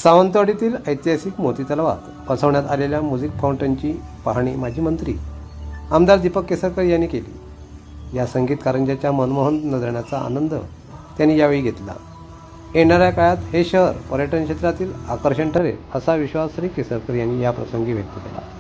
सावंतवाडीतील ऐतिहासिक मोती तलावात बसवण्यात आलेल्या म्युझिक फाउंटनची पाहणी माजी मंत्री आमदार दीपक केसरकर यांनी केली। या संगीत कारंज्याच्या मनमोहन नजराण्याचा आनंद त्यांनी यावेळी घेतला। येणाऱ्या काळात हे शहर पर्यटन क्षेत्रातील आकर्षण ठरेल असा विश्वास श्री केसरकर यांनी या प्रसंगी व्यक्त केला।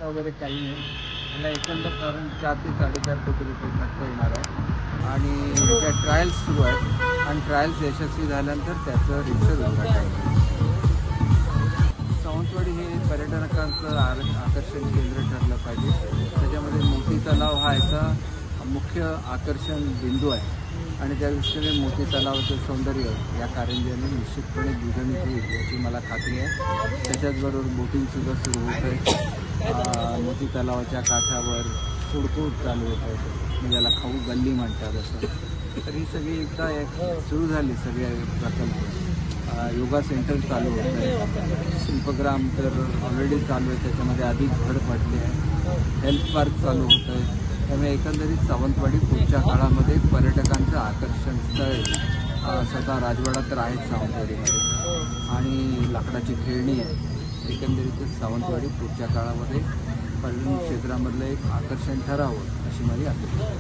वगैरे काही नाही, याला एकंदर कारण 4 ते 4.5 कोटी रुपये खर्च येणार आहे आणि त्या ट्रायल्स सुरू आहेत आणि ट्रायल्स यशस्वी झाल्यानंतर त्याचं रितसर उद्घाटन आहे। सावंतवाडी हे पर्यटकांचं आकर्षण केंद्र ठरलं पाहिजे। त्याच्यामध्ये मोती तलाव हा याचा मुख्य आकर्षण बिंदू आहे आणि त्या दृष्टीने मोती तलावाचं सौंदर्य या कारंज्याने निश्चितपणे द्विगुणित होईल याची मला खात्री आहे। त्याच्याचबरोबर बोटिंगसुद्धा सुरू होत आहे। मोती तलावाच्या काठावर फूडकोर्ट चालू होत आहे, ज्याला खाऊ गल्ली म्हणतात असं। तर ही सगळी एकदा सुरू झाली सगळे प्रकल्प। योगा सेंटर चालू होत आहे, शिल्पग्राम तर ऑलरेडी चालू आहे, त्याच्यामध्ये अधिक भर पडली आहे। हेल्थ पार्क चालू होत आहे। त्यामुळे एकंदरीत सावंतवाडी पुढच्या काळामध्ये पर्यटकांचं आकर्षण स्थळ स्वतः राजवाडा तर आहेच सावंतवाडीमध्ये आणि लाकडाची खेळणी आहे। एकंदरीतच सावंतवाडी पुढच्या काळामध्ये पर्यटन क्षेत्रामधलं एक आकर्षण ठरावं अशी माझी अपेक्षा आहे।